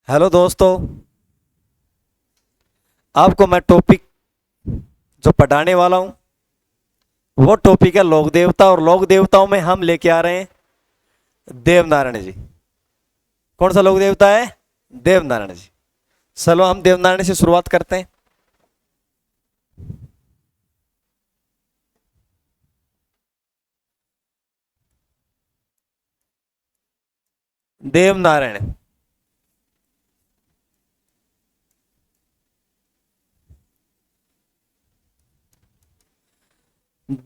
Hello दोस्तों। आपको मैं टॉपिक जो पढ़ाने वाला हूं वो टॉपिक है लोक देवता। और लोक देवताओं में हम लेके आ रहे हैं देवनारायण जी। कौन सा लोक देवता है? देवनारायण जी। चलो हम देवनारायण से शुरुआत करते हैं। देवनारायण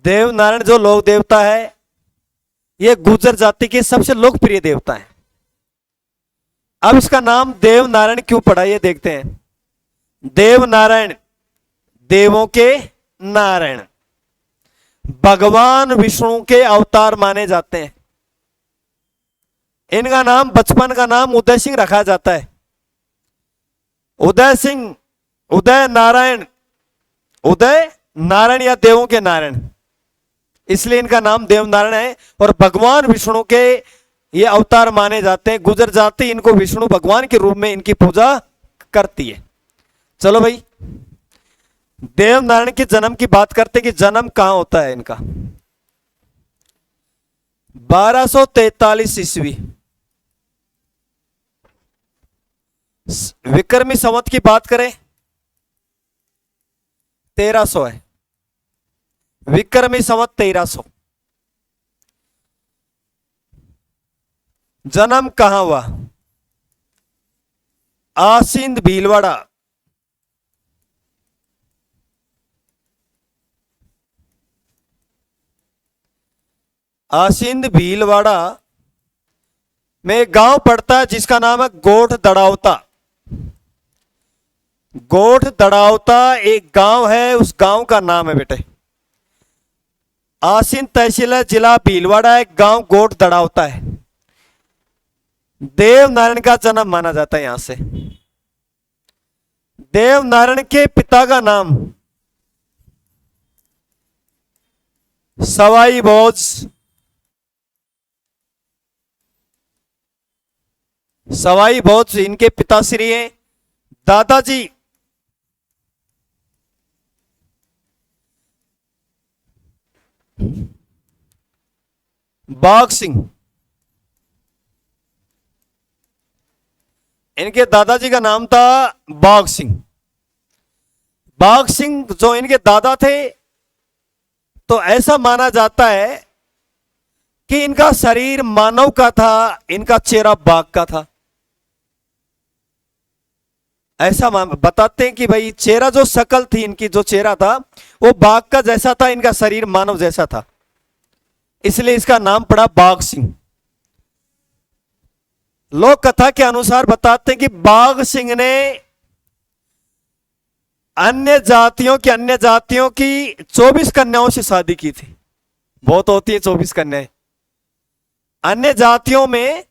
देवनारायण जो लोक देवता है ये गुर्जर जाति के सबसे लोकप्रिय देवता है। अब इसका नाम देवनारायण क्यों पड़ा ये देखते हैं। देवनारायण देवों के नारायण, भगवान विष्णु के अवतार माने जाते हैं। इनका नाम बचपन का नाम उदय सिंह रखा जाता है। उदय सिंह, उदय नारायण, उदय नारायण या देवों के नारायण, इसलिए इनका नाम देवनारायण है। और भगवान विष्णु के ये अवतार माने जाते हैं। गुर्जर जाति इनको विष्णु भगवान के रूप में इनकी पूजा करती है। चलो भाई, देवनारायण के जन्म की बात करते कि जन्म कहां होता है इनका। 1243 ईस्वी विक्रमी संवत की बात करें 1300 है। विक्रमी संवत 1300। जन्म कहां हुआ? आसिंद भीलवाड़ा। आसिंद भीलवाड़ा में गांव पड़ता है जिसका नाम है गोठ दड़ावता। गोठ दड़ावता एक गांव है, उस गांव का नाम है बेटे। आसिंद तहसील है, जिला भीलवाड़ा है, गांव गोठ दड़ावता है। देवनारायण का जन्म माना जाता है यहां से। देवनारायण के पिता का नाम सवाई भोज। सवाई भोज इनके पिताश्री हैं। दादाजी बाघ सिंह। इनके दादाजी का नाम था बाघ सिंह। बाघ सिंह जो इनके दादा थे, तो ऐसा माना जाता है कि इनका शरीर मानव का था, इनका चेहरा बाघ का था। ऐसा बताते हैं कि भाई चेहरा जो शक्ल थी इनकी, जो चेहरा था वो बाघ का जैसा था, इनका शरीर मानव जैसा था, इसलिए इसका नाम पड़ा बाघ सिंह। लोक कथा के अनुसार बताते हैं कि बाघ सिंह ने अन्य जातियों की 24 कन्याओं से शादी की थी। बहुत होती है 24 कन्याएं। अन्य जातियों में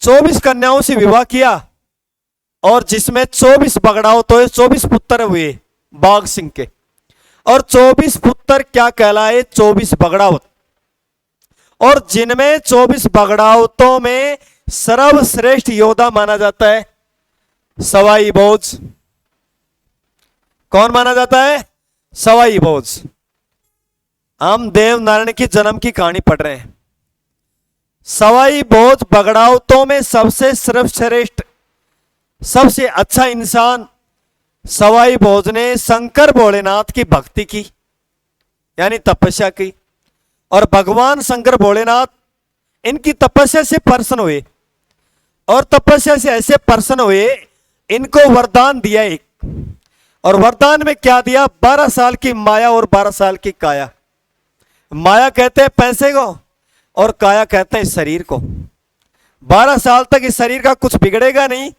24 कन्याओं से विवाह किया और जिसमें 24 बगड़ाओ, तो 24 पुत्र हुए बाघ सिंह के। और 24 पुत्र क्या कहलाए? 24 बगड़ावत। और जिनमें 24 बगड़ावतों में सर्वश्रेष्ठ योद्धा माना जाता है सवाई भोज। कौन माना जाता है? सवाई भोज। हम देवनारायण की जन्म की कहानी पढ़ रहे हैं। सवाई भोज बगड़ावतों में सबसे सर्वश्रेष्ठ, सबसे अच्छा इंसान सवाई भोज ने शंकर भोलेनाथ की भक्ति की, यानी तपस्या की। और भगवान शंकर भोलेनाथ इनकी तपस्या से प्रसन्न हुए। और तपस्या से ऐसे प्रसन्न हुए, इनको वरदान दिया एक। और वरदान में क्या दिया? 12 साल की माया और 12 साल की काया। माया कहते हैं पैसे को और काया कहते हैं शरीर को। 12 साल तक इस शरीर का कुछ बिगड़ेगा नहीं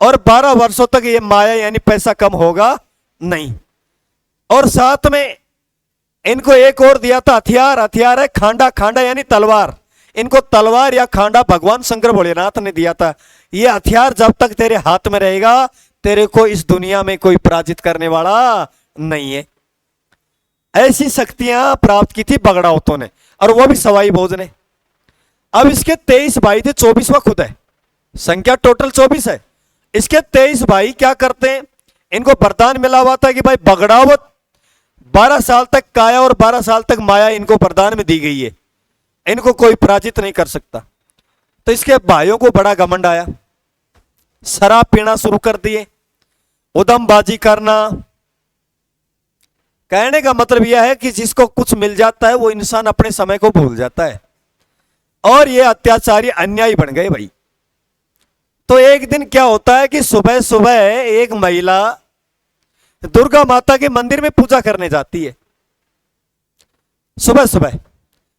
और 12 वर्षों तक ये माया यानी पैसा कम होगा नहीं। और साथ में इनको एक और दिया था हथियार। हथियार है खांडा। खांडा यानी तलवार। इनको तलवार या खांडा भगवान शंकर भोलेनाथ ने दिया था। ये हथियार जब तक तेरे हाथ में रहेगा, तेरे को इस दुनिया में कोई पराजित करने वाला नहीं है। ऐसी शक्तियां प्राप्त की थी बगड़ावतों ने, और वो भी सवाई भोज ने। अब इसके 23 भाई थे, 24वां खुद है। संख्या टोटल 24 है। इसके 23 भाई क्या करते हैं, इनको वरदान मिला हुआ था कि भाई बगड़ावत 12 साल तक काया और 12 साल तक माया इनको वरदान में दी गई है, इनको कोई पराजित नहीं कर सकता। तो इसके भाइयों को बड़ा घमंड आया, शराब पीना शुरू कर दिए, उदमबाजी करना। कहने का मतलब यह है कि जिसको कुछ मिल जाता है वो इंसान अपने समय को भूल जाता है, और ये अत्याचारी अन्यायी बन गए भाई। तो एक दिन क्या होता है कि सुबह सुबह एक महिला दुर्गा माता के मंदिर में पूजा करने जाती है सुबह सुबह,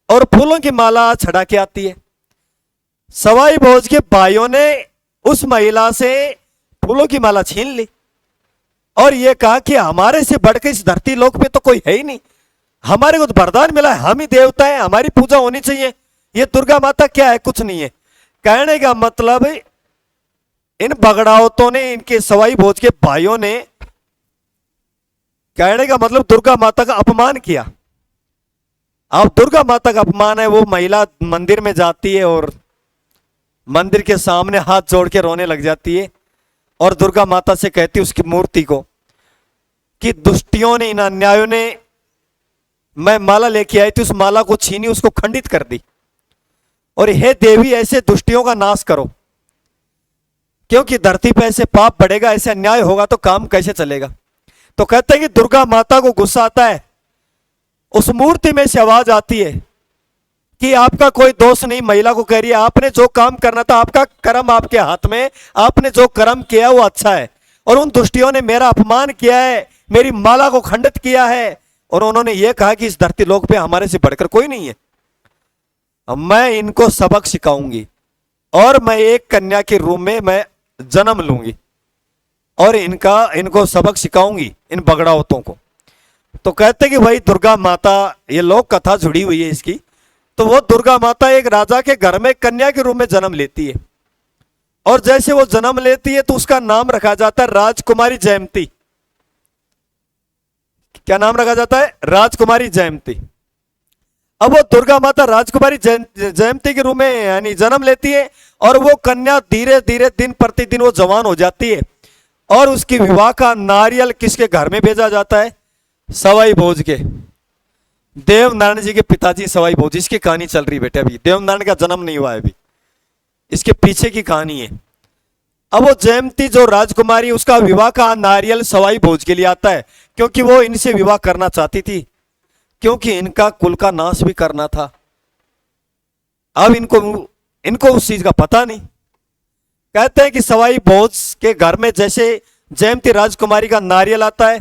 और फूलों की माला चढ़ा के आती है। सवाई भोज के भाइयों ने उस महिला से फूलों की माला छीन ली और यह कहा कि हमारे से बढ़कर इस धरती लोक पे तो कोई है ही नहीं, हमारे को तो वरदान मिला है, हम ही देवता हैं, हमारी पूजा होनी चाहिए, ये दुर्गा माता क्या है, कुछ नहीं है। कहने का मतलब इन बगड़ावतों ने, इनके सवाई भोज के भाइयों ने, कहने का मतलब दुर्गा माता का अपमान किया। अब दुर्गा माता का अपमान है, वो महिला मंदिर में जाती है और मंदिर के सामने हाथ जोड़ के रोने लग जाती है और दुर्गा माता से कहती है उसकी मूर्ति को कि दुष्टियों ने, इन अन्यायों ने, मैं माला लेके आई थी, उस माला को छीनी, उसको खंडित कर दी, और हे देवी ऐसे दुष्टियों का नाश करो, क्योंकि धरती पे ऐसे पाप बढ़ेगा, ऐसे अन्याय होगा तो काम कैसे चलेगा। तो कहते हैं कि दुर्गा माता को गुस्सा आता है, उस मूर्ति में से आवाज आती है कि आपका कोई दोष नहीं। महिला को कह रही है आपने जो काम करना था, आपका कर्म आपके हाथ में, आपने जो कर्म किया वो अच्छा है, और उन दुष्टियों ने मेरा अपमान किया है, मेरी माला को खंडित किया है, और उन्होंने ये कहा कि इस धरती लोक पे हमारे से बढ़कर कोई नहीं है। अब मैं इनको सबक सिखाऊंगी और मैं एक कन्या के रूप में मैं जन्म लूंगी और इनको सबक सिखाऊंगी, इन बगड़ावतों को। तो कहते कि भाई दुर्गा माता, ये लोक कथा जुड़ी हुई है इसकी, तो वो दुर्गा माता एक राजा के घर में कन्या के रूप में जन्म लेती है, और जैसे वो जन्म लेती है तो उसका नाम रखा जाता है राजकुमारी जयंती। क्या नाम रखा जाता है? राजकुमारी जयंती। अब वो दुर्गा माता राजकुमारी जयंती के रूप में यानी जन्म लेती है, और वो कन्या धीरे धीरे दिन प्रतिदिन वो जवान हो जाती है, और उसकी विवाह का नारियल किसके घर में भेजा जाता है? सवाई भोज के, देव नारायण जी के पिताजी सवाई भोज। इसकी कहानी चल रही बेटे, अभी देव नारायण का जन्म नहीं हुआ है, अभी इसके पीछे की कहानी है। अब वो जयंती जो राजकुमारी, उसका विवाह का नारियल सवाई भोज के लिए आता है, क्योंकि वो इनसे विवाह करना चाहती थी, क्योंकि इनका कुल का नाश भी करना था। अब इनको उस चीज का पता नहीं। कहते हैं कि सवाई भोज के घर में जैसे जयंती राजकुमारी का नारियल आता है,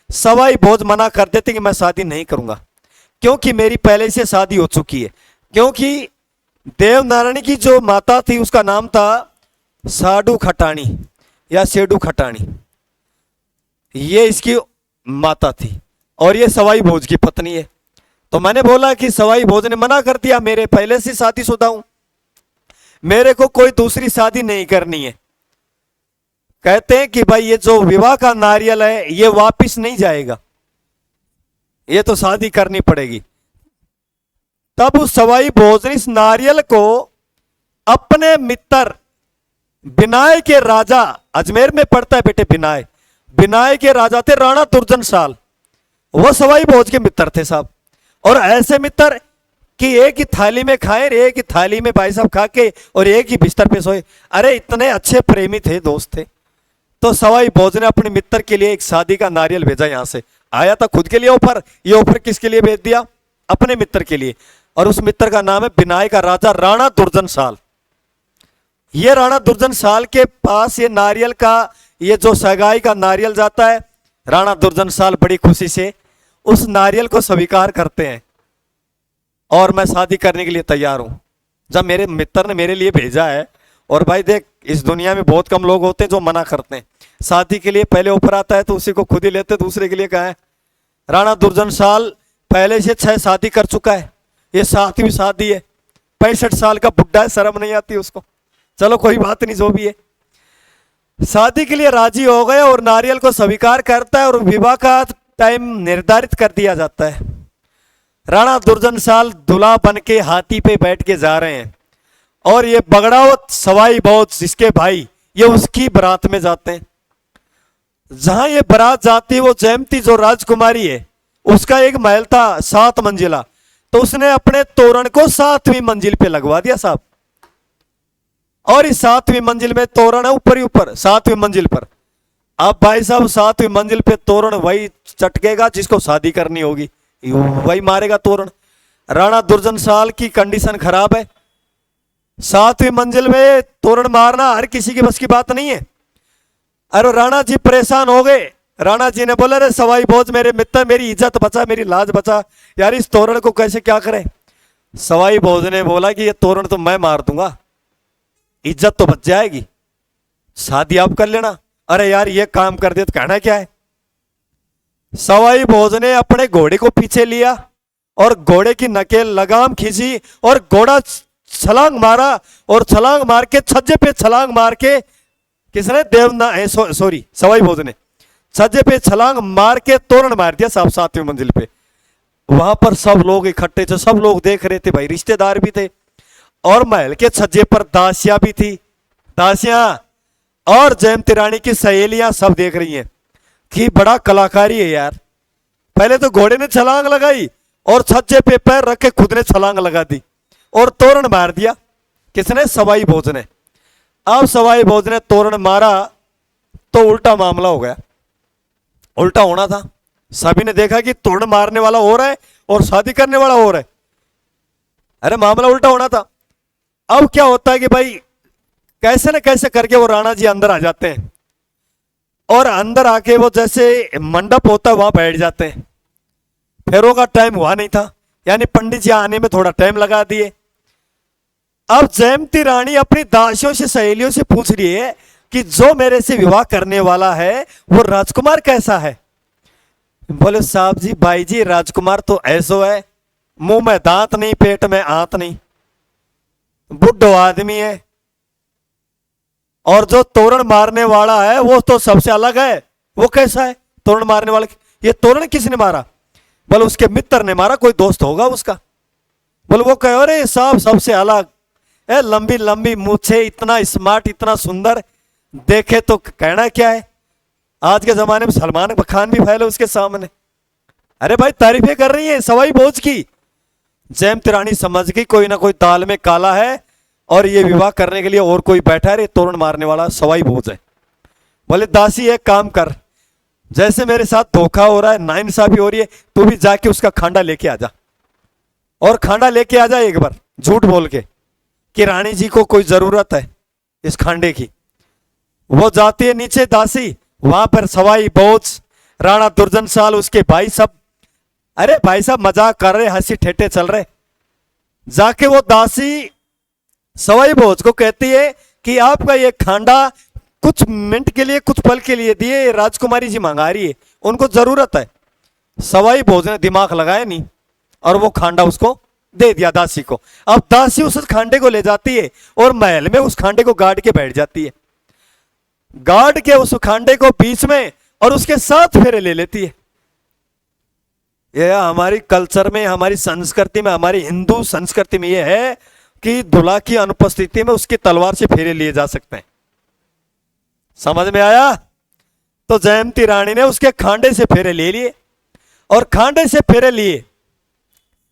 सवाई भोज मना कर देते कि मैं शादी नहीं करूंगा, क्योंकि मेरी पहले से शादी हो चुकी है। क्योंकि देव नारायण की जो माता थी उसका नाम था साडू खटाणी या सेडू खटाणी, ये इसकी माता थी, और ये सवाई भोज की पत्नी है। तो मैंने बोला कि सवाई भोज ने मना कर दिया, मेरे पहले से शादीशुदा हूं, मेरे को कोई दूसरी शादी नहीं करनी है। कहते हैं कि भाई ये जो विवाह का नारियल है ये वापिस नहीं जाएगा, ये तो शादी करनी पड़ेगी। तब उस सवाई भोज ने इस नारियल को अपने मित्र बिनाय के राजा, अजमेर में पड़ता है बेटे बिनाय, बिनाय के राजा थे राणा दुर्जन साल, वो सवाई भोज के मित्र थे साहब। और ऐसे मित्र कि एक ही थाली में खाए, एक ही थाली में भाई साहब खा के और एक ही बिस्तर पे सोए। अरे इतने अच्छे प्रेमी थे, दोस्त थे। तो सवाई भोज ने अपने मित्र के लिए एक शादी का नारियल भेजा, यहां से आया था खुद के लिए ऑफर, ये ऑफर किसके लिए भेज दिया? अपने मित्र के लिए। और उस मित्र का नाम है बिनाय का राजा राणा दुर्जन साल। ये राणा दुर्जन साल के पास ये नारियल का, ये जो सगाई का नारियल जाता है, राणा दुर्जन साल बड़ी खुशी से उस नारियल को स्वीकार करते हैं, और मैं शादी करने के लिए तैयार हूं। जब मेरे मित्र ने मेरे लिए भेजा है, और भाई देख इस दुनिया में बहुत कम लोग होते हैं जो मना करते हैं। शादी के लिए पहले ऑफर आता है तो उसी को खुद ही लेते, दूसरे के लिए कहा है। राणा दुर्जन साल पहले से 6 शादी कर चुका है, ये 7वीं शादी है, 65 साल का बुढ़ा है, शर्म नहीं आती उसको। चलो कोई बात नहीं, जो भी है। शादी के लिए राजी हो गए और नारियल को स्वीकार करता है, और विवाह का टाइम निर्धारित कर दिया जाता है। राणा दुर्जन साल दूल्हा बन के हाथी पे बैठ के जा रहे हैं, और ये बगड़ावत सवाई बहुत जिसके भाई, ये उसकी बारात में जाते हैं। जहां ये बारात जाती है, वो जयंती जो राजकुमारी है, उसका एक महल था 7 मंजिला, तो उसने अपने तोरण को 7वीं मंजिल पे लगवा दिया साहब। और इस 7वीं मंजिल में तोरण है ऊपर ही ऊपर 7वीं मंजिल पर। अब भाई साहब 7वीं मंजिल पे तोरण वही चटकेगा जिसको शादी करनी होगी, वही मारेगा तोरण। राणा दुर्जनशाल की कंडीशन खराब है, 7वीं मंजिल में तोरण मारना हर किसी की बस की बात नहीं है। अरे राणा जी परेशान हो गए। राणा जी ने बोला, अरे सवाई भोज मेरे मित्र, मेरी इज्जत बचा, मेरी लाज बचा, यार इस तोरण को कैसे क्या करें। सवाई भोज ने बोला कि ये तोरण तो मैं मार दूंगा, इज्जत तो बच जाएगी, शादी आप कर लेना। अरे यार ये काम कर दे तो कहना क्या है। सवाई भोज ने अपने घोड़े को पीछे लिया और घोड़े की नकेल लगाम खींची और घोड़ा छलांग मारा, और छलांग मार के छज्जे पे छलांग मार के, किसने, देवना सॉरी सवाई भोज ने छज्जे पे छलांग मार के तोरण मार दिया साहब 7वीं मंजिल पे। वहां पर सब लोग इकट्ठे थे, सब लोग देख रहे थे, भाई रिश्तेदार भी थे, और महल के छज्जे पर दासियां भी थी, दासियां और जयंती रानी की सहेलियां सब देख रही हैं कि बड़ा कलाकारी है यार। पहले तो घोड़े ने छलांग लगाई और छज्जे पे पैर रख के खुद ने छलांग लगा दी और तोरण मार दिया। किसने, सवाई भोज ने। अब सवाई भोज ने तोरण मारा तो उल्टा मामला हो गया। उल्टा होना था, सभी ने देखा कि तोरण मारने वाला हो रहा है और शादी करने वाला हो रहा है। अरे मामला उल्टा होना था। अब क्या होता है कि भाई कैसे न कैसे करके वो राणा जी अंदर आ जाते हैं, और अंदर आके वो जैसे मंडप होता है वहां बैठ जाते हैं। फेरों का टाइम हुआ नहीं था, यानी पंडित जी आने में थोड़ा टाइम लगा दिए। अब जयंती रानी अपनी दासियों से, सहेलियों से पूछ रही है कि जो मेरे से विवाह करने वाला है वो राजकुमार कैसा है। बोले साहब जी, भाई जी, राजकुमार तो ऐसो है, मुंह में दांत नहीं, पेट में आंत नहीं, बुढ़ो आदमी है, और जो तोरण मारने वाला है वो तो सबसे अलग है। वो कैसा है तोरण मारने वाला, ये तोरण किसने मारा। बोले उसके मित्र ने मारा, कोई दोस्त होगा उसका। बोले वो कहे, अरे साहब सबसे अलग है, लंबी लंबी मूछे, इतना स्मार्ट, इतना सुंदर, देखे तो कहना क्या है। आज के जमाने में सलमान खान भी फैले उसके सामने। अरे भाई तारीफें कर रही है सवाई भोज की। जयंती रानी समझ गई कोई ना कोई दाल में काला है, और ये विवाह करने के लिए और कोई बैठा है, तोरण मारने वाला सवाई भोज है। बोले दासी एक काम कर, जैसे मेरे साथ धोखा हो रहा है, नाइंसाफी हो रही है, तू भी जाके उसका खांडा लेके आ जा, और खांडा लेके आ जा एक बार झूठ बोल के कि रानी जी को कोई जरूरत है इस खांडे की। वो जाती है नीचे दासी, वहां पर सवाई भोज, राणा दुर्जनशाल, उसके भाई सब, अरे भाई साहब मजाक कर रहे, हंसी ठेठे चल रहे। जाके वो दासी सवाई भोज को कहती है कि आपका ये खांडा कुछ मिनट के लिए, कुछ पल के लिए दिए, राजकुमारी जी मंगा रही है, उनको जरूरत है। सवाई भोज ने दिमाग लगाया नहीं और वो खांडा उसको दे दिया दासी को। अब दासी उस खांडे को ले जाती है और महल में उस खांडे को गाड़ के बैठ जाती है, गाड़ के उस खांडे को बीच में, और उसके 7 फेरे ले लेती है। यह हमारी कल्चर में, हमारी संस्कृति में, हमारी हिंदू संस्कृति में यह है कि दूल्हा की अनुपस्थिति में उसकी तलवार से फेरे लिए जा सकते हैं। समझ में आया। तो जयंती रानी ने उसके खांडे से फेरे ले लिए, और खांडे से फेरे लिए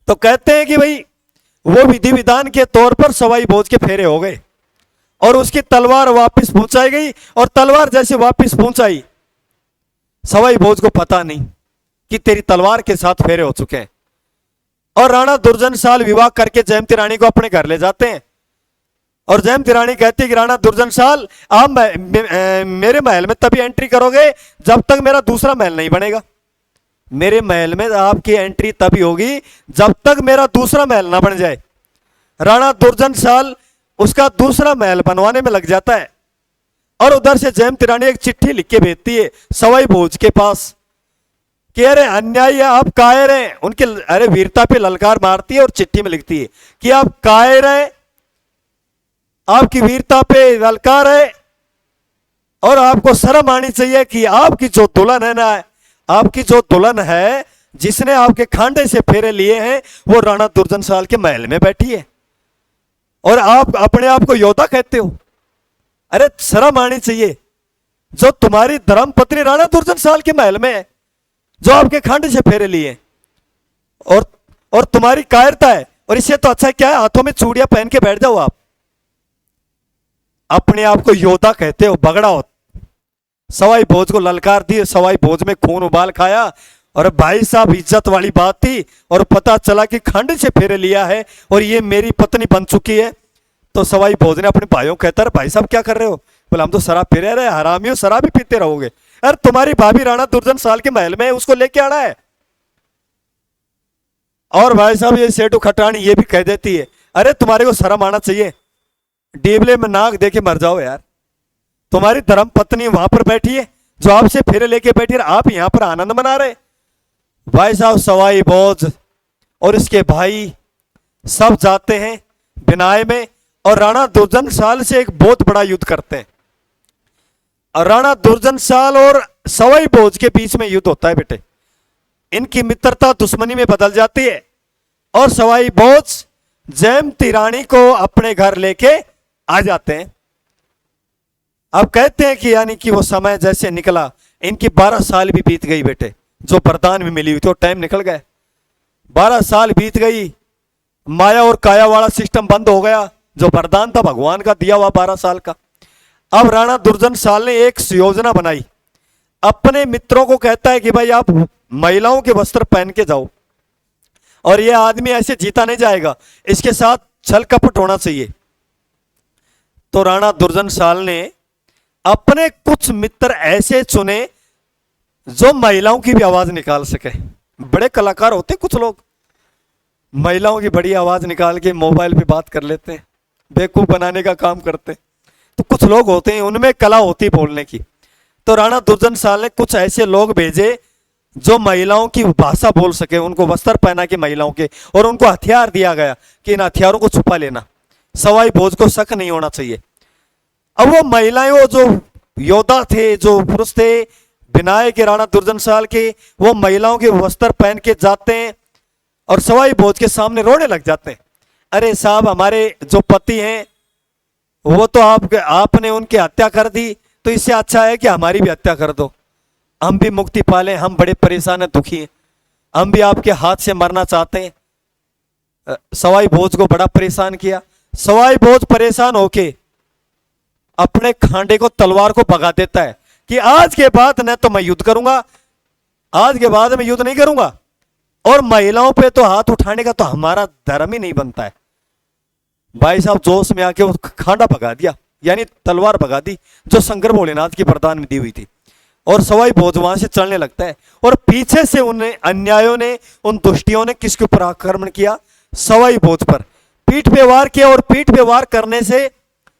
तो कहते हैं कि भाई वो विधि विधान के तौर पर सवाई भोज के फेरे हो गए, और उसकी तलवार वापस पहुंचाई गई। और तलवार जैसे वापस पहुंचाई, सवाई भोज को पता नहीं कि तेरी तलवार के साथ फेरे हो चुके हैं। और राणा दुर्जनशाल विवाह करके जयंती रानी को अपने घर ले जाते हैं, और जयंती रानी कहती है कि राणा दुर्जनशाल, आप मेरे महल में तभी एंट्री करोगे जब तक मेरा दूसरा महल नहीं बनेगा। मेरे महल में आपकी एंट्री तभी होगी जब तक मेरा दूसरा महल ना बन जाए। राणा दुर्जनशाल उसका दूसरा महल बनवाने में लग जाता है, और उधर से जयंती रानी एक चिट्ठी लिख के भेजती है सवाई भोज के पास कि अरे अन्याय है, आप कायर हैं। उनके अरे वीरता पे ललकार मारती है और चिट्ठी में लिखती है कि आप कायर हैं, आपकी वीरता पे ललकार है, और आपको शर्म आनी चाहिए कि आपकी जो दुल्हन है ना, आपकी जो दुल्हन है जिसने आपके खांडे से फेरे लिए हैं, वो राणा दुर्जनशाल के महल में बैठी है। और आप अपने आप को योद्धा कहते हो। अरे शर्म आनी चाहिए। जो तुम्हारी धर्म पत्नी राणा दुर्जनशाल के महल में है, जो आपके खंड से फेरे लिए, और तुम्हारी कायरता है। और इससे तो अच्छा क्या है, हाथों में चूड़ियां पहन के बैठ जाओ। आप अपने आप को योद्धा कहते हो, बगड़ा हो। सवाई भोज को ललकार दी, सवाई भोज में खून उबाल खाया। और भाई साहब इज्जत वाली बात थी, और पता चला कि खंड से फेरे लिया है और ये मेरी पत्नी बन चुकी है। तो सवाई भोज ने अपने भाइयों कहता है, भाई साहब क्या कर रहे हो? बोले हम तो शराब पी रहे, हरामी हो, शराब ही पीते रहोगे। अरे तुम्हारी भाभी राणा दुर्जनशाल के महल में है, उसको लेके आना है। और भाई साहब ये सेठू खटाणी ये भी कह देती है, अरे तुम्हारे को शर्म आना चाहिए, डीबले में नाक देके मर जाओ यार। तुम्हारी धर्म पत्नी वहां पर बैठी है, जो आपसे फेरे लेके बैठी है, आप यहां पर आनंद मना रहे। भाई साहब सवाई भोज और इसके भाई सब जाते हैं बिनाए में, और राणा दुर्जनशाल से एक बहुत बड़ा युद्ध करते हैं। और राणा दुर्जनशाल और सवाई भोज के बीच में युद्ध होता है बेटे। इनकी मित्रता दुश्मनी में बदल जाती है, और सवाई भोज जयमती रानी को अपने घर लेके आ जाते हैं। अब कहते हैं कि यानी कि वो समय जैसे निकला, इनकी 12 साल भी बीत गई बेटे। जो वरदान भी मिली हुई थी वो टाइम निकल गया, 12 साल बीत गई। माया और काया वाला सिस्टम बंद हो गया, जो वरदान था भगवान का दिया हुआ 12 साल का। अब राणा दुर्जनशाल ने एक योजना बनाई, अपने मित्रों को कहता है कि भाई आप महिलाओं के वस्त्र पहन के जाओ, और ये आदमी ऐसे जीता नहीं जाएगा, इसके साथ छल कपट होना चाहिए। तो राणा दुर्जनशाल ने अपने कुछ मित्र ऐसे चुने जो महिलाओं की भी आवाज निकाल सके। बड़े कलाकार होते कुछ लोग, महिलाओं की बड़ी आवाज निकाल के मोबाइल पे बात कर लेते हैं, बेवकूफ बनाने का काम करते हैं। तो कुछ लोग होते हैं उनमें कला होती बोलने की। तो राणा दुर्जनशाल ने कुछ ऐसे लोग भेजे जो महिलाओं की भाषा बोल सके, उनको वस्त्र पहना के महिलाओं के, और उनको हथियार दिया गया कि इन हथियारों को छुपा लेना, सवाई भोज को शक नहीं होना चाहिए। अब वो महिलाएं, वो जो योद्धा थे, जो पुरुष थे बिनाए के राणा दुर्जनशाल के, वो महिलाओं के वस्त्र पहन के जाते हैं और सवाई भोज के सामने रोने लग जाते हैं। अरे साहब हमारे जो पति हैं वो तो आपने उनकी हत्या कर दी, तो इससे अच्छा है कि हमारी भी हत्या कर दो, हम भी मुक्ति पालें, हम बड़े परेशान हैं, दुखी हैं, हम भी आपके हाथ से मरना चाहते हैं। सवाई भोज को बड़ा परेशान किया। सवाई भोज परेशान होके अपने खांडे को, तलवार को भगा देता है कि आज के बाद न तो मैं युद्ध करूंगा, आज के बाद मैं युद्ध नहीं करूंगा, और महिलाओं पे तो हाथ उठाने का तो हमारा धर्म ही नहीं बनता है। भाई साहब जोश में आके वो खांडा भगा दिया, यानी तलवार भगा दी, जो शंकर भोलेनाथ की वरदान में दी हुई थी। और सवाई भोज वहां से चलने लगता है, और पीछे से उन्हें अन्यायों ने, उन दुष्टियों ने किसके ऊपर आक्रमण किया? सवाई भोज पर पीठ पे वार किया। और पीठ पे वार करने से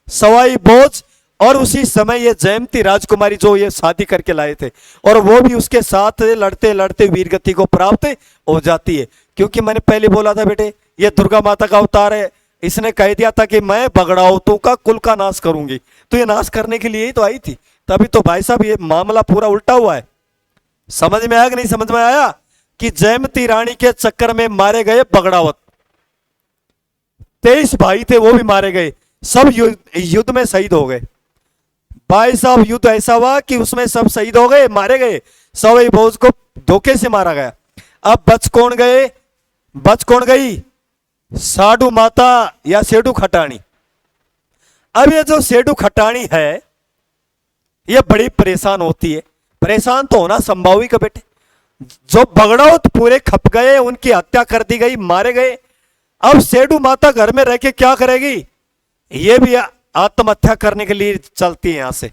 सवाई भोज, और उसी समय ये जयमती राजकुमारी जो ये शादी करके लाए थे, और वो भी उसके साथ लड़ते लड़ते वीरगति को प्राप्त हो जाती है। क्योंकि मैंने पहले बोला था बेटे, ये दुर्गा माता का अवतार है। इसने कह दिया था कि मैं बगड़ाउतों का कुल का नाश करूंगी, तो ये नाश करने के लिए ही तो आई थी। तभी तो भाई साहब ये मामला पूरा उल्टा हुआ है। समझ में आया कि नहीं समझ में आया? कि जयमती रानी के चक्कर में मारे गए बगड़ावत, 23 भाई थे वो भी मारे गए, सब युद्ध में शहीद हो गए। भाई साहब युद्ध ऐसा हुआ कि उसमें सब शहीद हो गए, मारे गए। सवाई भोज को धोखे से मारा गया। अब बच कौन गए? बच कौन गई? साडू माता या सेठू खटाणी। अब ये जो सेठू खटाणी है ये बड़ी परेशान होती है। परेशान तो होना संभाविक है बेटे। जो बगड़ौत पूरे खप गए, उनकी हत्या कर दी गई, मारे गए। अब सेठू माता घर में रह के क्या करेगी? ये भी आत्महत्या करने के लिए चलती है यहां से,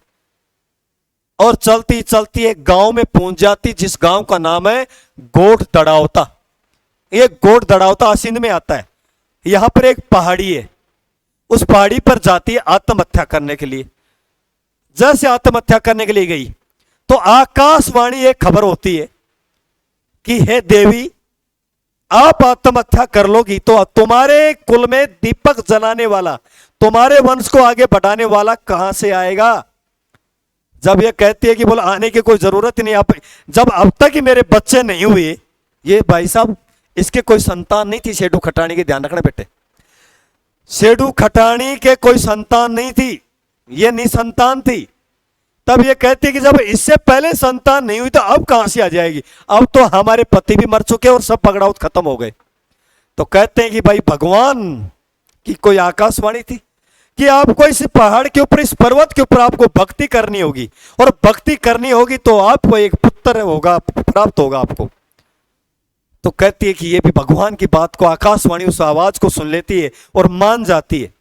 और चलती चलती एक गांव में पहुंच जाती, जिस गांव का नाम है गोठ दड़ावता। ये गोठ दड़ावता सिंध में आता है। यहां पर एक पहाड़ी है, उस पहाड़ी पर जाती है आत्महत्या करने के लिए। जैसे आत्महत्या करने के लिए गई तो आकाशवाणी एक खबर होती है कि हे देवी, आप आत्महत्या कर लोगी तो तुम्हारे कुल में दीपक जलाने वाला, तुम्हारे वंश को आगे बढ़ाने वाला कहां से आएगा? जब ये कहती है कि बोला आने की कोई जरूरत ही नहीं, आप जब अब तक ही मेरे बच्चे नहीं हुए, ये भाई साहब इसके कोई संतान नहीं थी सेठू खटाणी के, ध्यान रखना बेटे। सेडू खटाणी के कोई संतान नहीं थी, ये निसंतान थी। तब ये कहती है कि जब इससे पहले संतान नहीं हुई तो अब कहां से आ जाएगी, अब तो हमारे पति भी मर चुके और सब पगड़ाउत खत्म हो गए। तो कहते हैं कि भाई भगवान की कोई आकाशवाणी थी कि आपको इस पहाड़ के ऊपर, इस पर्वत के ऊपर आपको भक्ति करनी होगी, और भक्ति करनी होगी तो आपको एक पुत्र होगा, प्राप्त होगा आपको। तो कहती है कि ये भी भगवान की बात को, आकाशवाणी उस आवाज को सुन लेती है और मान जाती है,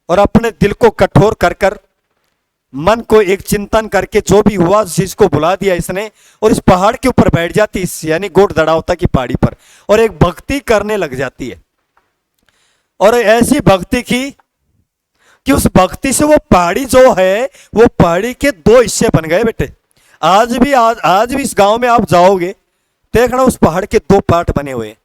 और अपने दिल को कठोर कर कर, मन को एक चिंतन करके, जो भी हुआ जिसको बुला दिया इसने, और इस पहाड़ के ऊपर बैठ जाती है, यानी गोड दड़ावता की पहाड़ी पर, और एक भक्ति करने लग जाती है। और ऐसी भक्ति की कि उस भक्ति से वो पहाड़ी जो है, वो पहाड़ी के दो हिस्से बन गए बेटे। आज भी इस गांव में आप जाओगे, देखना उस पहाड़ के दो पार्ट बने हुए हैं।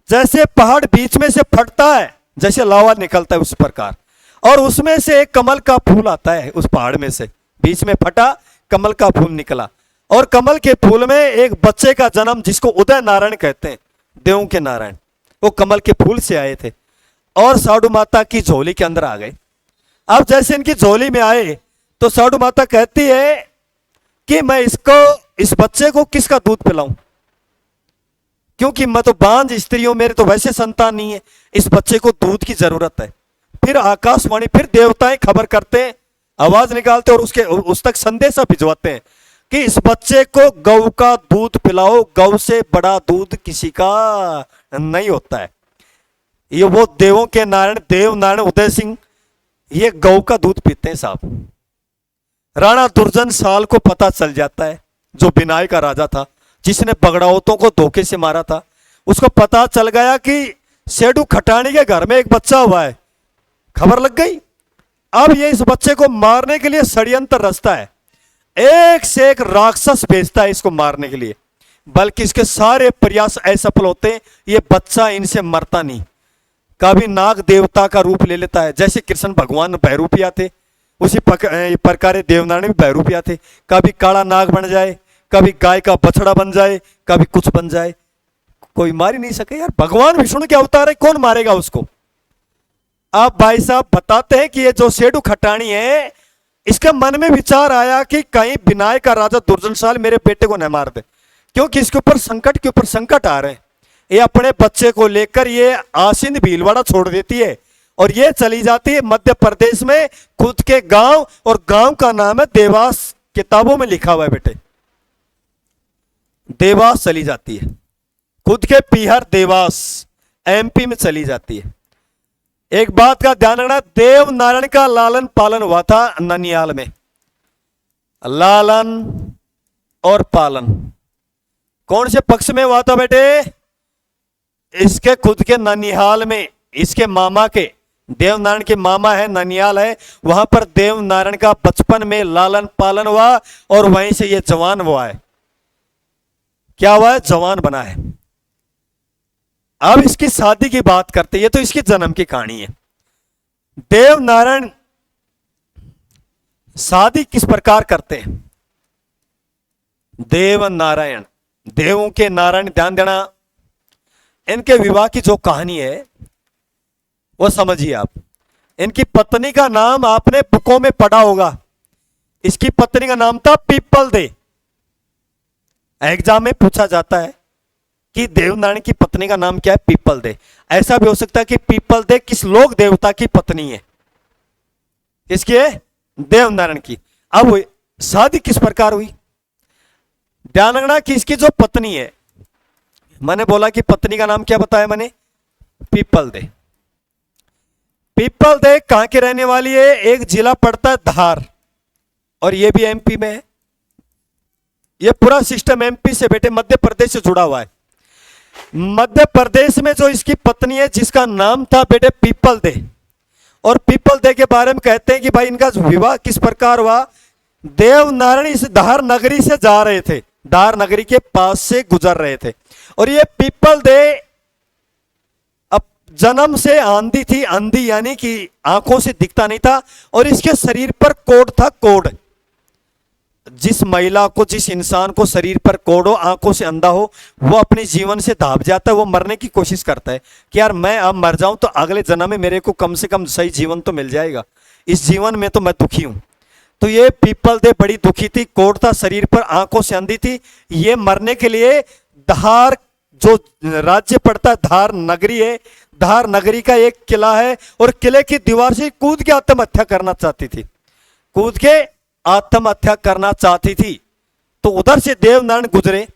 जैसे पहाड़ बीच में से फटता है, जैसे लावा निकलता है उस प्रकार, और उसमें से एक कमल का फूल आता है, उस पहाड़ में से बीच में फटा कमल का फूल निकला, और कमल के फूल में एक बच्चे का जन्म, जिसको उदय नारायण कहते हैं, देवों के नारायण, वो कमल के फूल से आए थे और साधु माता की झोली के अंदर आ गए। अब जैसे इनकी झोली में आए तो साधु माता कहती है कि मैं इस बच्चे को किसका दूध पिलाऊं, क्योंकि मैं तो बांझ स्त्री हूं, मेरे तो वैसे संतान नहीं है, इस बच्चे को दूध की जरूरत है। फिर आकाशवाणी, फिर देवताएं खबर करते हैं, आवाज निकालते और उस तक संदेशा भिजवाते हैं कि इस बच्चे को गौ का दूध पिलाओ, गौ से बड़ा दूध किसी का नहीं होता है। ये वो देवों के नारायण, देव नारायण उदय सिंह, ये गौ का दूध पीते हैं साहब। राणा दुर्जन साल को पता चल जाता है, जो बिनाई का राजा था, जिसने बगड़ावतों को धोखे से मारा था, उसको पता चल गया कि सेडू खटाणी के घर में एक बच्चा हुआ है, खबर लग गई। अब ये इस बच्चे को मारने के लिए षड्यंत्र रचता है, एक से एक राक्षस भेजता है इसको मारने के लिए, बल्कि इसके सारे प्रयास असफल होते हैं, ये बच्चा इनसे मरता नहीं। कभी नाग देवता का रूप ले लेता है, जैसे कृष्ण भगवान बहरूपिया थे, उसी प्रकार देवनारायण भी बहरूपिया थे। कभी काला नाग बन जाए, कभी गाय का बछड़ा बन जाए, कभी कुछ बन जाए, कोई मार ही नहीं सके यार। भगवान विष्णु के अवतार है, कौन मारेगा उसको। आप भाई साहब बताते हैं कि ये जो सेडू खटाणी है, इसके मन में विचार आया कि कहीं बिनाय का राजा दुर्जनशाल मेरे बेटे को न मार दे, क्योंकि इसके ऊपर संकट के ऊपर संकट आ रहे हैं। ये अपने बच्चे को लेकर ये आसिंद भीलवाड़ा छोड़ देती है और ये चली जाती है मध्य प्रदेश में, खुद के गांव, और गांव का नाम है देवास, किताबों में लिखा हुआ है बेटे, देवास चली जाती है, खुद के पीहर देवास एमपी में चली जाती है। एक बात का ध्यान रखना, देव नारायण का लालन पालन हुआ था ननियाल में। लालन और पालन कौन से पक्ष में हुआ था बेटे? इसके खुद के ननिहाल में, इसके मामा के, देव नारायण के मामा है, ननियाल है, वहां पर देव नारायण का बचपन में लालन पालन हुआ और वहीं से ये जवान हुआ है। क्या हुआ है? जवान बना है। अब इसकी शादी की बात करते हैं, ये तो इसकी जन्म की कहानी है। देव नारायण शादी किस प्रकार करते हैं? देव नारायण, देवों के नारायण, ध्यान देना, इनके विवाह की जो कहानी है वो समझिए आप। इनकी पत्नी का नाम आपने बुकों में पढ़ा होगा, इसकी पत्नी का नाम था पीपल दे। एग्जाम में पूछा जाता है कि देवनारायण की पत्नी का नाम क्या है? People they. ऐसा भी हो सकता है कि पीपल दे किस लोक देवता की पत्नी है, किसकी है? देवनारायण की। अब शादी किस प्रकार हुई? ध्यान रखना कि इसकी जो पत्नी है, मैंने बोला कि पत्नी का नाम क्या बताया मैंने? People they. पीपल दे कहां की रहने वाली है? एक जिला पड़ता है धार, और ये भी एमपी में है। ये पूरा सिस्टम एमपी से बेटे मध्य प्रदेश से जुड़ा हुआ है। मध्य प्रदेश में जो इसकी पत्नी है, जिसका नाम था बेटे पीपल दे, और पीपल दे के बारे में कहते हैं कि भाई इनका विवाह किस प्रकार हुआ? देव नारायण इस धार नगरी से जा रहे थे, धार नगरी के पास से गुजर रहे थे, और ये पीपल दे अब जन्म से आंधी थी, अंधी यानी कि आंखों से दिखता नहीं था, और इसके शरीर पर कोड था, कोड। जिस महिला को, जिस इंसान को शरीर पर कोढ़ हो, आंखों से अंधा हो, वो अपने जीवन से दाब जाता है, वो मरने की कोशिश करता है कि यार मैं अब मर जाऊं तो अगले जन्म में मेरे को कम से कम सही जीवन तो मिल जाएगा, इस जीवन में तो मैं दुखी हूं। तो ये पीपल दे बड़ी दुखी थी, कोढ़ था शरीर पर, आंखों से अंधी थी। ये मरने के लिए धार, जो राज्य पड़ता है धार नगरी है, धार नगरी का एक किला है, और किले की दीवार से कूद के आत्महत्या करना चाहती थी, कूद के आत्महत्या करना चाहती थी। तो उधर से देवनारायण गुजरे,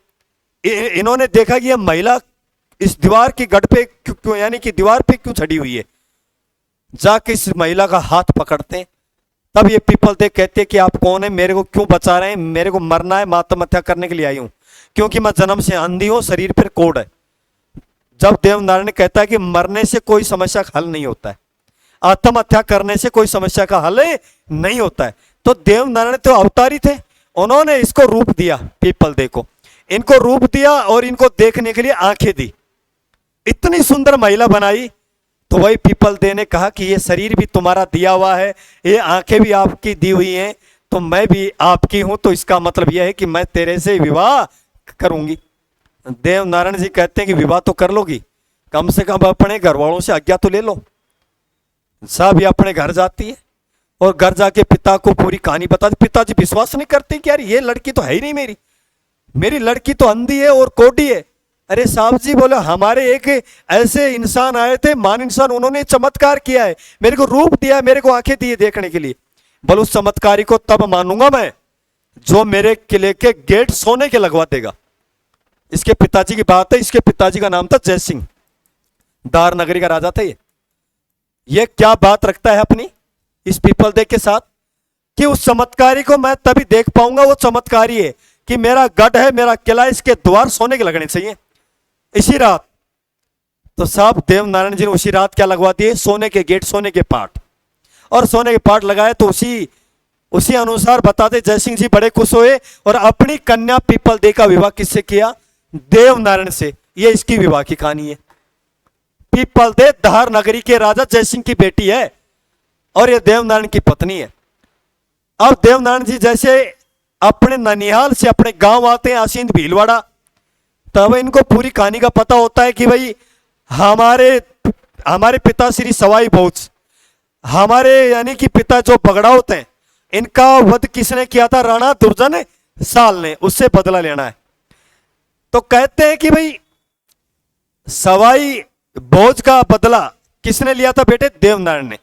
इन्होंने देखा कि यह महिला इस दीवार की गढ़ पे क्यों, यानी कि दीवार पे क्यों चढ़ी हुई है। जाके इस महिला का हाथ पकड़ते, तब ये पीपल देख कहते कि आप कौन है, मेरे को क्यों बचा रहे हैं, मेरे को मरना है, मैं आत्महत्या करने के लिए आई हूं, क्योंकि मैं जन्म से अंधी हूं, शरीर पर कोढ़ है। जब देवनारायण कहता है कि मरने से कोई समस्या का हल नहीं होता है, आत्महत्या करने से कोई समस्या का हल नहीं होता है, तो देवनारायण तो अवतारी थे, उन्होंने इसको रूप दिया, पीपल दे को इनको रूप दिया और इनको देखने के लिए आंखें दी, इतनी सुंदर महिला बनाई। तो वही पीपल दे ने कहा कि ये शरीर भी तुम्हारा दिया हुआ है, ये आंखें भी आपकी दी हुई हैं, तो मैं भी आपकी हूं, तो इसका मतलब यह है कि मैं तेरे से विवाह करूंगी। देवनारायण जी कहते हैं कि विवाह तो कर लोगी, कम से कम अपने घर वालों से आज्ञा तो ले लो। सब ये अपने घर जाती है और घर जाके पिता को पूरी कहानी बताती। पिताजी विश्वास नहीं करते कि यार ये लड़की तो है ही नहीं मेरी, मेरी लड़की तो अंधी है और कोढ़ी है। अरे साहब जी, बोले हमारे एक ऐसे इंसान आए थे, मान इंसान, उन्होंने चमत्कार किया है, मेरे को रूप दिया, मेरे को आंखें दी देखने के लिए। बोलो उस चमत्कारी को तब मानूंगा मैं जो मेरे किले के गेट सोने के लगवा देगा। इसके पिताजी की बात है, इसके पिताजी का नाम था जय सिंह, दार नगरी का राजा था ये क्या बात रखता है अपनी इस पीपल दे के साथ कि उस चमत्कारी को मैं तभी देख पाऊंगा, वो चमत्कारी है कि मेरा गढ़ है, मेरा किला, इसके द्वार सोने के लगने चाहिए इसी रात। तो साहब देवनारायण जी ने उसी रात क्या लगवा दिए, सोने के गेट, सोने के पाट, और सोने के पाट लगाए। तो उसी अनुसार बताते जय सिंह जी बड़े खुश हुए और अपनी कन्या पीपल दे का विवाह किससे किया, देवनारायण से। ये इसकी विवाह की कहानी है। पीपल दे धार नगरी के राजा जय सिंह की बेटी है और ये देवनारायण की पत्नी है। अब देवनारायण जी जैसे अपने ननिहाल से अपने गांव आते हैं आसींद भीलवाड़ा, तब इनको पूरी कहानी का पता होता है कि भाई हमारे पिता श्री सवाई भोज, हमारे यानी कि पिता जो बगड़ाउत हैं, इनका वध किसने किया था, राणा दुर्जन साल ने, उससे बदला लेना है। तो कहते हैं कि भाई सवाई भोज का बदला किसने लिया था बेटे, देवनारायण ने।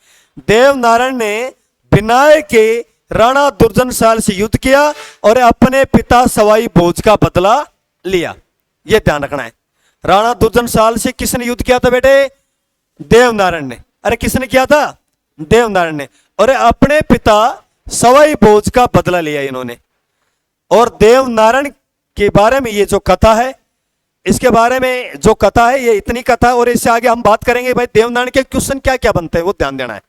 देवनारायण ने बिनाय के राणा दुर्जन साल से युद्ध किया और अपने पिता सवाई भोज का बदला लिया, यह ध्यान रखना है। राणा दुर्जन साल से किसने युद्ध किया था बेटे, देवनारायण ने। अरे किसने किया था, देवनारायण ने, और अपने पिता सवाई भोज का बदला लिया इन्होंने। और देवनारायण के बारे में ये जो कथा है, इसके बारे में जो कथा है, ये इतनी कथा, और इससे आगे हम बात करेंगे भाई देवनारायण के क्वेश्चन क्या क्या बनते हैं, वो ध्यान देना है।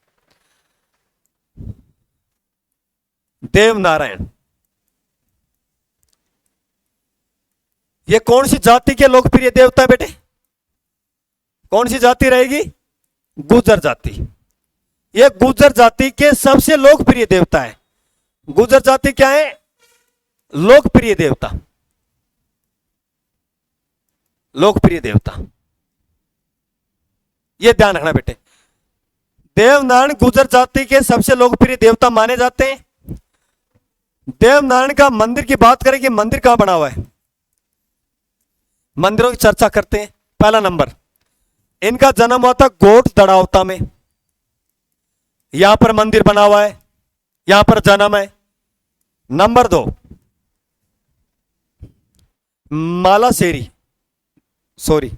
देवनारायण ये कौन सी जाति के लोकप्रिय देवता है बेटे, कौन सी जाति रहेगी, गुर्जर जाति। ये गुर्जर जाति के सबसे लोकप्रिय देवता है। गुर्जर जाति क्या है, लोकप्रिय देवता, लोकप्रिय देवता, यह ध्यान रखना बेटे। देवनारायण गुर्जर जाति के सबसे लोकप्रिय देवता माने जाते हैं। देवनारायण का मंदिर की बात करें कि मंदिर कहां बना हुआ है, मंदिरों की चर्चा करते हैं। पहला नंबर, इनका जन्म हुआ था गोट दड़ावता में, यहां पर मंदिर बना हुआ है, यहां पर जन्म है। नंबर 2, मालासेरी, सॉरी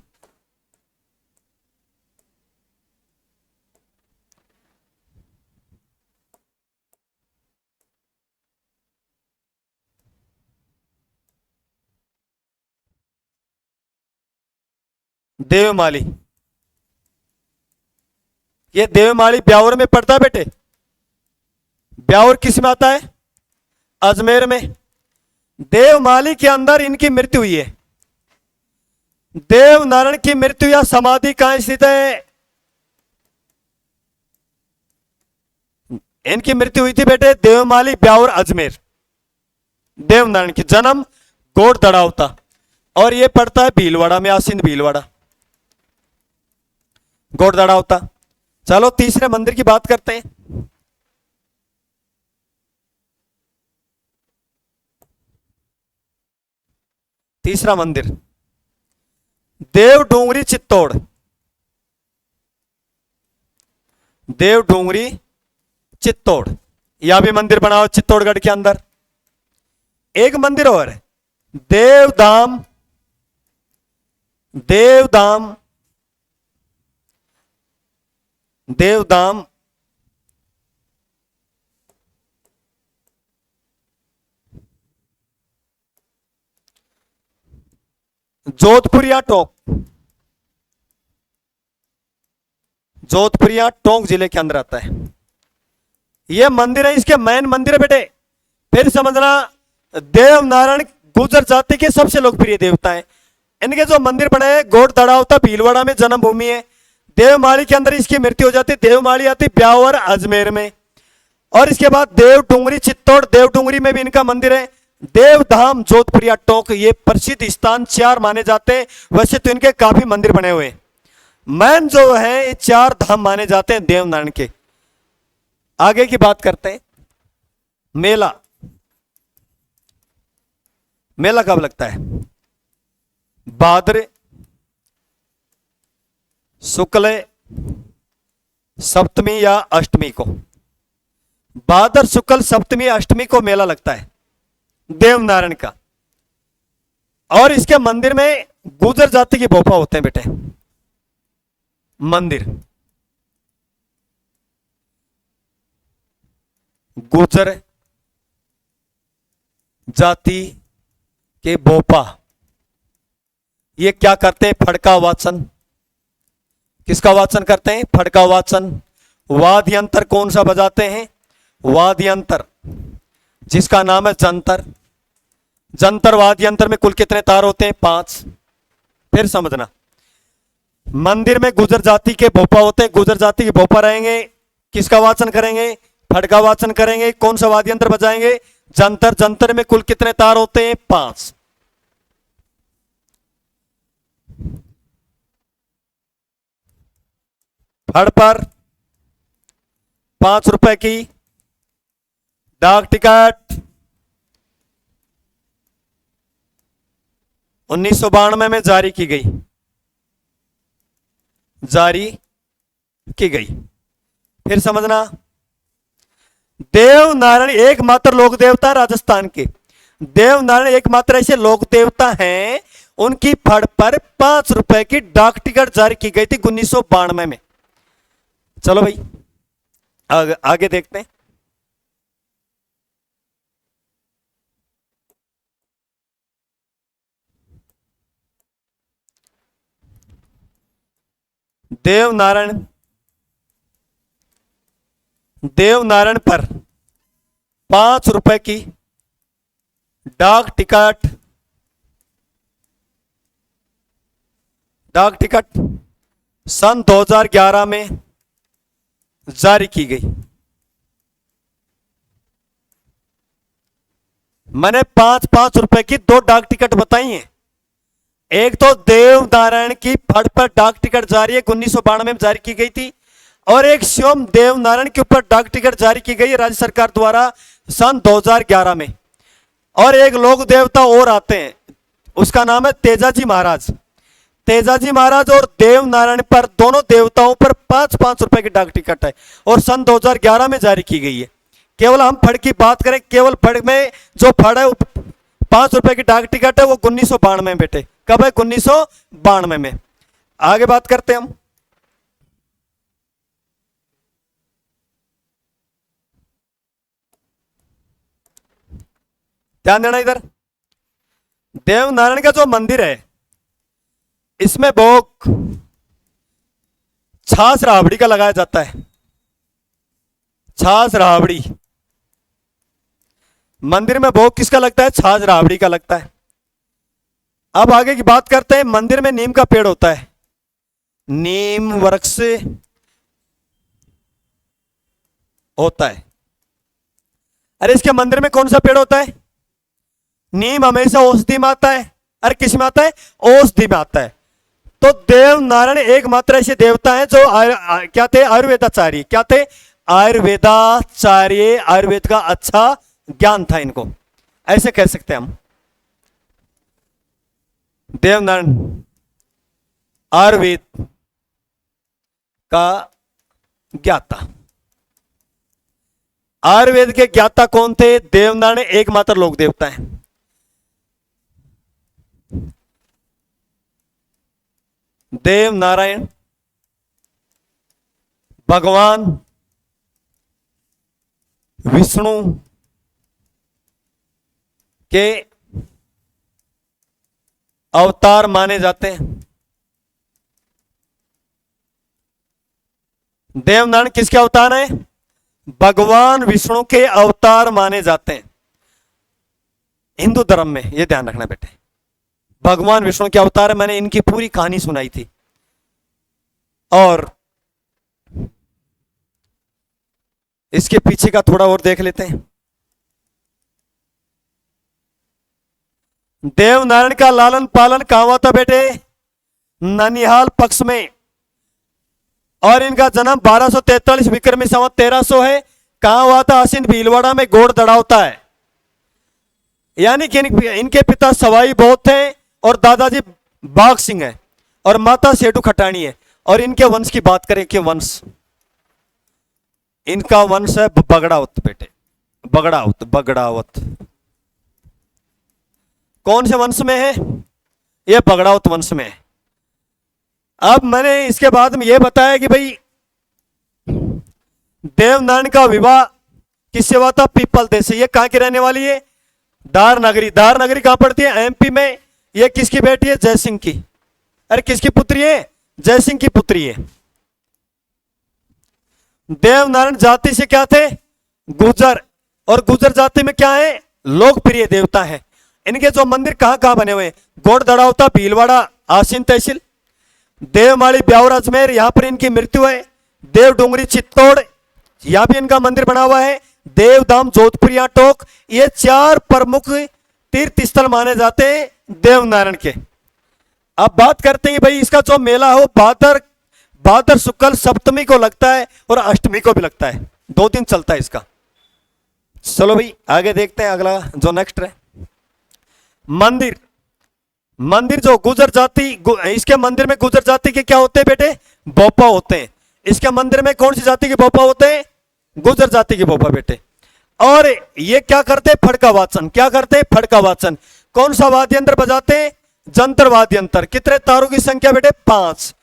देवमाली, ये देवमाली ब्यावर में पड़ता है बेटे। ब्यावर किस में आता है, अजमेर में। देवमाली के अंदर इनकी मृत्यु हुई है। देवनारायण की मृत्यु या समाधि कहां स्थित है, इनकी मृत्यु हुई थी बेटे देवमाली, ब्यावर, अजमेर। देवनारायण की जन्म गोड़ दड़ावता, और ये पड़ता है भीलवाड़ा में, आसिंद भीलवाड़ा, गोड़ दड़ावता। चलो तीसरे मंदिर की बात करते हैं। तीसरा मंदिर देव डोंगरी चित्तौड़, देव डोंगरी चित्तौड़, यह भी मंदिर बना हुआ चित्तौड़गढ़ के अंदर। एक मंदिर और है, देवधाम, देवधाम, देवधाम जोधपुरिया टोंक, जोधपुरिया टोंक जिले के अंदर आता है। यह मंदिर है, इसके मेन मंदिर है बेटे। फिर समझना, देवनारायण गुर्जर जाति के सबसे लोकप्रिय देवता हैं। इनके जो मंदिर बने हैं, गोड़ दड़ावता भीलवाड़ा में जन्मभूमि है। देवमाली के अंदर इसकी मृत्यु हो जाती है। देवमाली आती ब्यावर अजमेर में। और इसके बाद देव डूंगरी चित्तौड़, देव डूंगरी में भी इनका मंदिर है। देवधाम जोधपुरिया टोंक, ये प्रसिद्ध स्थान 4 माने जाते हैं। वैसे तो इनके काफी मंदिर बने हुए हैं, मैन जो है ये 4 धाम माने जाते हैं देवनारायण के। आगे की बात करते हैं। मेला, मेला कब लगता है? भाद्र शुक्ल सप्तमी या अष्टमी को, भाद्र शुक्ल सप्तमी अष्टमी को मेला लगता है देवनारायण का। और इसके मंदिर में गुर्जर जाति के भोपा होते हैं बेटे। मंदिर गुर्जर जाति के भोपा, ये क्या करते हैं? फड़का वाचन। किसका वाचन करते हैं? फड़का वाचन। वाद्य यंत्र कौन सा बजाते हैं? वाद्य यंत्र जिसका नाम है जंतर। जंतर वाद्य यंत्र में कुल कितने तार होते हैं? 5। फिर समझना, मंदिर में गुर्जर जाति के भोपा होते हैं। गुर्जर जाति के भोपा रहेंगे, किसका वाचन करेंगे? फड़का वाचन करेंगे। कौन सा वाद्य यंत्र बजाएंगे? जंतर। जंतर में कुल कितने तार होते हैं? 5। फड़ पर 5 रुपए की डाक टिकट 1992 में जारी की गई, जारी की गई। फिर समझना, देवनारायण एकमात्र लोक देवता राजस्थान के। देवनारायण एकमात्र ऐसे लोक देवता हैं, उनकी फड़ पर 5 रुपए की डाक टिकट जारी की गई थी 1992 में। चलो भाई आगे देखते हैं। देवनारायण, देवनारायण पर 5 रुपए की डाक टिकट, डाक टिकट सन 2011 में जारी की गई। मैंने 5-5 रुपए की 2 डाक टिकट बताई हैं। एक तो देवनारायण की फड़ पर डाक टिकट जारी है, 1992 में जारी की गई थी। और एक स्वयं देवनारायण के ऊपर डाक टिकट जारी की गई राज्य सरकार द्वारा सन 2011 में। और एक लोक देवता और आते हैं, उसका नाम है तेजाजी महाराज। तेजाजी महाराज और देवनारायण पर, दोनों देवताओं पर 5-5 रुपए की डाक टिकट है और सन 2011 में जारी की गई है। केवल हम फड़ की बात करें, केवल फड़ में जो फड़ है 5 रुपए की डाक टिकट है, वो 1992 में बेटे। कब है? 1992 में। आगे बात करते हैं हम। ध्यान देना इधर, देवनारायण का जो मंदिर है, इसमें भोग छाछ राबड़ी का लगाया जाता है। छाछ राबड़ी, मंदिर में भोग किसका लगता है? छाछ राबड़ी का लगता है। अब आगे की बात करते हैं। मंदिर में नीम का पेड़ होता है, नीम वृक्ष होता है। अरे इसके मंदिर में कौन सा पेड़ होता है? नीम हमेशा औषधि में आता है। अरे किस में आता है? औषधि में आता है। तो देव नारायण एकमात्र ऐसे देवता हैं जो क्या थे? आयुर्वेदाचार्य। क्या थे? आयुर्वेदाचार्य। आयुर्वेद का अच्छा ज्ञान था इनको, ऐसे कह सकते हैं हम। देवनारायण आयुर्वेद का ज्ञाता। आयुर्वेद के ज्ञाता कौन थे? देवनारायण एकमात्र लोक देवता है। देव नारायण भगवान विष्णु के अवतार माने जाते हैं। देवनारायण किसके अवतार हैं? भगवान विष्णु के अवतार माने जाते हैं हिंदू धर्म में। यह ध्यान रखना बेटे, भगवान विष्णु के अवतार। मैंने इनकी पूरी कहानी सुनाई थी। और इसके पीछे का थोड़ा और देख लेते हैं। देवनारायण का लालन पालन कहां हुआ था बेटे? ननिहाल पक्ष में। और इनका जन्म 1243 विक्रमी संवत 1300 है। कहां हुआ था? आसिन भीलवाड़ा में गोड़ दड़ावता है। यानी कि इनके पिता सवाई बहुत थे और दादाजी बाघ सिंह है और माता सेठू खटाणी है। और इनके वंश की बात करें कि वंश, इनका वंश है बगड़ावत बेटे। बगड़ावत, बगड़ावत कौन से वंश में है? यह बगड़ावत वंश में है। अब मैंने इसके बाद में यह बताया कि भाई देवनारायण का विवाह किससे हुआ था? पीपल देश से। यह कहां की रहने वाली है? दार नगरी। दार नगरी कहां पड़ती है? एमपी में। यह किसकी बेटी है? जयसिंह की। अरे किसकी पुत्री है? जयसिंह की पुत्री है। देवनारायण जाति से क्या थे? गुर्जर। और गुर्जर जाति में क्या है? लोकप्रिय देवता है। इनके जो मंदिर कहां कहां बने हुए? गोड़ दड़ावता, भीलवाड़ा, आसीन तहसील, देवमाली, ब्यावर, अजमेर, यहां पर इनकी मृत्यु है। देव डूंगरी, चित्तौड़, यहां भी इनका मंदिर बना हुआ है। देवधाम, जोधपुरिया, टोक, ये 4 प्रमुख तीर्थ स्थल माने जाते हैं देवनारायण के। अब बात करते हैं भाई इसका जो मेला हो भादर शुक्ल सप्तमी को लगता है और अष्टमी को भी लगता है। 2 दिन चलता है इसका। चलो भाई आगे देखते हैं अगला जो नेक्स्ट है। मंदिर। मंदिर जो गुर्जर जाति, इसके मंदिर में गुर्जर जाति के क्या होते हैं बेटे? बोपा होते हैं। इसके मंदिर में कौन सी जाति के बोपा होते हैं? गुर्जर जाति के बोपा बेटे। और ये क्या करते हैं? फड़का वाचन। क्या करते हैं? फड़का वाचन। कौन सा वाद्य यंत्र बजाते हैं? जंतर वाद्य यंत्र। कितने तारों की संख्या बेटे? 5।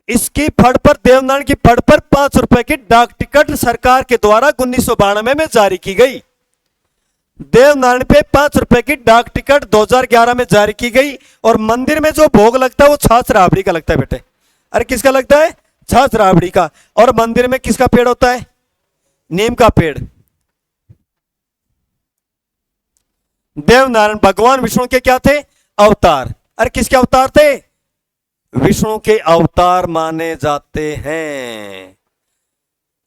इसकी फड़ पर, देवनारायण की फड़ पर 5 रुपए की डाक टिकट सरकार के द्वारा 1992 में जारी की गई। देवनारायण पे 5 रुपए की डाक टिकट 2011 में जारी की गई। और मंदिर में जो भोग लगता है वो छाछ राबड़ी का लगता है बेटे। अरे किसका लगता है? छाछ राबड़ी का। और मंदिर में किसका पेड़ होता है? नीम का पेड़। देवनारायण भगवान विष्णु के क्या थे? अवतार। अरे किसके अवतार थे? विष्णु के अवतार माने जाते हैं।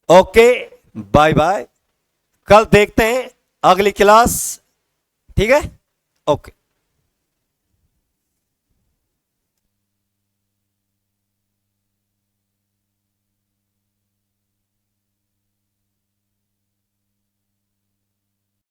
Okay, bye bye. कल देखते हैं अगली क्लास। ठीक है, ओके।